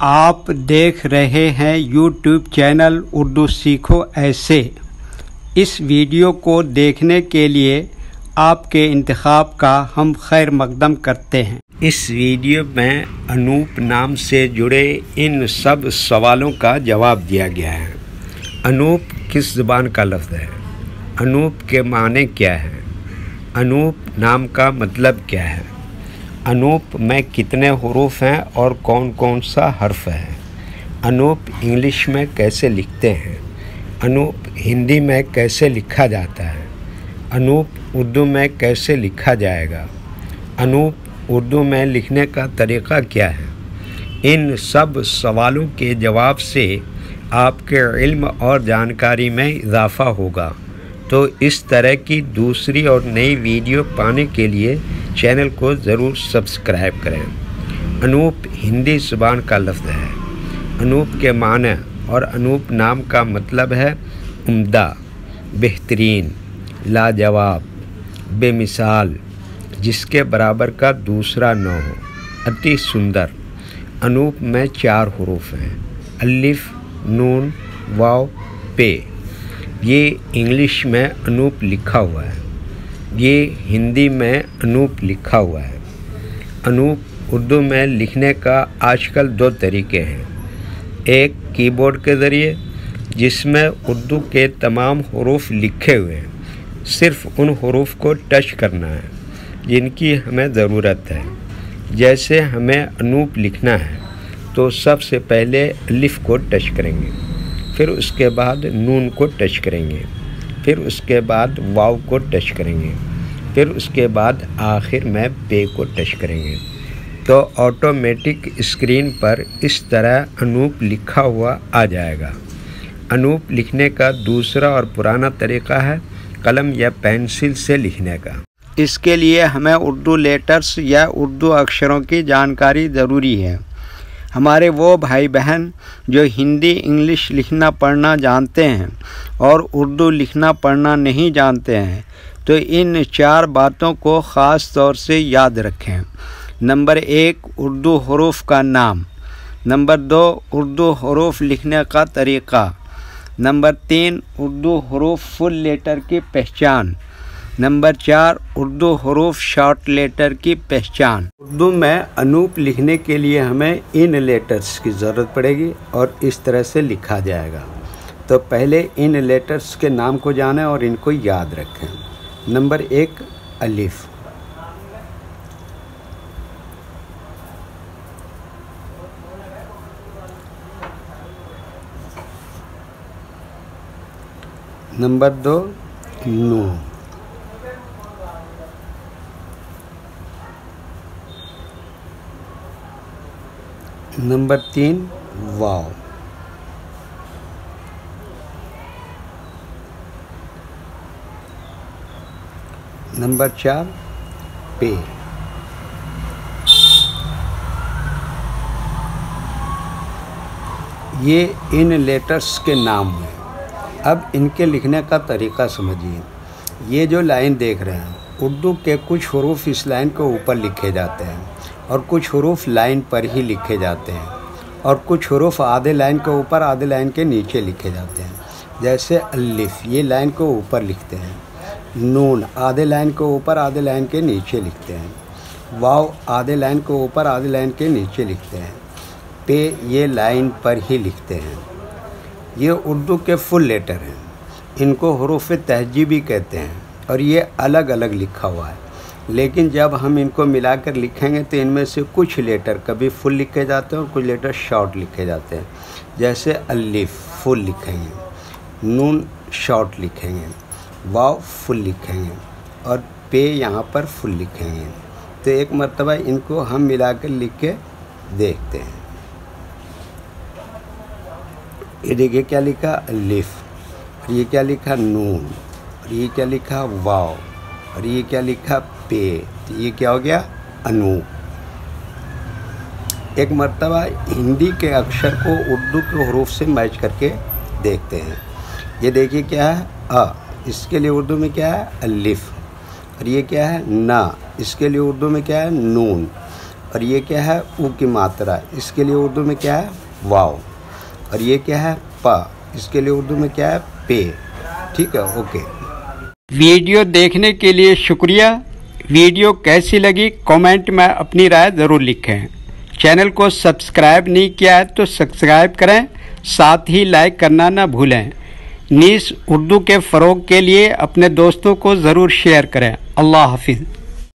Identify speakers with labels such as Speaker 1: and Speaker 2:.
Speaker 1: आप देख रहे हैं YouTube चैनल उर्दू सीखो ऐसे। इस वीडियो को देखने के लिए आपके इंतखाब का हम खैर मकदम करते हैं। इस वीडियो में अनूप नाम से जुड़े इन सब सवालों का जवाब दिया गया है। अनूप किस ज़ुबान का लफ्ज़ है? अनूप के माने क्या है? अनूप नाम का मतलब क्या है? अनूप में कितने हुरूफ हैं और कौन कौन सा हर्फ है? अनूप इंग्लिश में कैसे लिखते हैं? अनूप हिंदी में कैसे लिखा जाता है? अनूप उर्दू में कैसे लिखा जाएगा? अनूप उर्दू में लिखने का तरीक़ा क्या है? इन सब सवालों के जवाब से आपके इल्म और जानकारी में इजाफ़ा होगा। तो इस तरह की दूसरी और नई वीडियो पाने के लिए चैनल को ज़रूर सब्सक्राइब करें। अनूप हिंदी ज़ुबान का लफ्ज़ है। अनूप के माने और अनूप नाम का मतलब है उम्दा, बेहतरीन, लाजवाब, बेमिसाल, जिसके बराबर का दूसरा न हो, अति सुंदर। अनूप में 4 हुरूफ हैं, अलिफ, नून, वाव, पे। ये इंग्लिश में अनूप लिखा हुआ है, ये हिंदी में अनूप लिखा हुआ है। अनूप उर्दू में लिखने का आजकल 2 तरीके हैं। एक कीबोर्ड के ज़रिए, जिसमें उर्दू के तमाम हुरूफ लिखे हुए हैं, सिर्फ़ उन हुरूफ को टच करना है जिनकी हमें ज़रूरत है। जैसे हमें अनूप लिखना है तो सबसे पहले अलिफ को टच करेंगे, फिर उसके बाद नून को टच करेंगे, फिर उसके बाद वाव को टच करेंगे, फिर उसके बाद आखिर में पे को टच करेंगे। तो ऑटोमेटिक स्क्रीन पर इस तरह अनूप लिखा हुआ आ जाएगा। अनूप लिखने का दूसरा और पुराना तरीक़ा है कलम या पेंसिल से लिखने का। इसके लिए हमें उर्दू लेटर्स या उर्दू अक्षरों की जानकारी ज़रूरी है। हमारे वो भाई बहन जो हिंदी इंग्लिश लिखना पढ़ना जानते हैं और उर्दू लिखना पढ़ना नहीं जानते हैं, तो इन 4 बातों को ख़ास तौर से याद रखें। नंबर 1, उर्दू हुरूफ का नाम। नंबर 2, उर्दू हुरूफ लिखने का तरीक़ा। नंबर 3, उर्दू हुरूफ फुल लेटर की पहचान। नंबर 4, उर्दू हुरूफ शॉर्ट लेटर की पहचान। उर्दू में अनूप लिखने के लिए हमें इन लेटर्स की ज़रूरत पड़ेगी और इस तरह से लिखा जाएगा। तो पहले इन लेटर्स के नाम को जानें और इनको याद रखें। नंबर 1, अलिफ। नंबर 2, नून। नंबर 3, वाव। नंबर 4, पे। ये इन लेटर्स के नाम हैं। अब इनके लिखने का तरीक़ा समझिए। ये जो लाइन देख रहे हैं, उर्दू के कुछ हुरूफ इस लाइन के ऊपर लिखे जाते हैं और कुछ हुरूफ लाइन पर ही लिखे जाते हैं और कुछ हुरूफ आधे लाइन के ऊपर आधे लाइन के नीचे लिखे जाते हैं। जैसे अलिफ, ये लाइन के ऊपर लिखते हैं। नून आधे लाइन के ऊपर आधे लाइन के नीचे लिखते हैं। वाव आधे लाइन के ऊपर आधे लाइन के नीचे लिखते हैं। पे ये लाइन पर ही लिखते हैं। ये उर्दू के फुल लेटर हैं, इनको हुरूफ तहजीबी कहते हैं और ये अलग अलग लिखा हुआ है। लेकिन जब हम इनको मिलाकर लिखेंगे तो इनमें से कुछ लेटर कभी फुल लिखे जाते हैं और कुछ लेटर शॉर्ट लिखे जाते हैं। जैसे अलिफ फुल लिखेंगे, नून शॉर्ट लिखेंगे, वाव फुल लिखेंगे और पे यहाँ पर फुल लिखेंगे। तो एक मर्तबा इनको हम मिलाकर लिख के देखते हैं। ये देखिए क्या लिखा, अलिफ, और ये क्या लिखा, नून, और ये क्या लिखा, वाव, और ये क्या लिखा, पे। तो ये क्या हो गया, अनूप। एक मर्तबा हिंदी के अक्षर को उर्दू के हुरूफ से मैच करके देखते हैं। ये देखिए क्या है, अ, इसके लिए उर्दू में क्या है, अलिफ, और ये क्या है, ना, इसके लिए उर्दू में क्या है, नून,
Speaker 2: और ये क्या है ऊ की मात्रा, इसके लिए उर्दू में क्या है वाव। और ये क्या है प, इसके लिए उर्दू में क्या है पे। ठीक है, ओके।
Speaker 1: वीडियो देखने के लिए शुक्रिया। वीडियो कैसी लगी कमेंट में अपनी राय ज़रूर लिखें। चैनल को सब्सक्राइब नहीं किया है तो सब्सक्राइब करें, साथ ही लाइक करना ना भूलें। नीस उर्दू के फ़रोग के लिए अपने दोस्तों को ज़रूर शेयर करें। अल्लाह हाफिज़।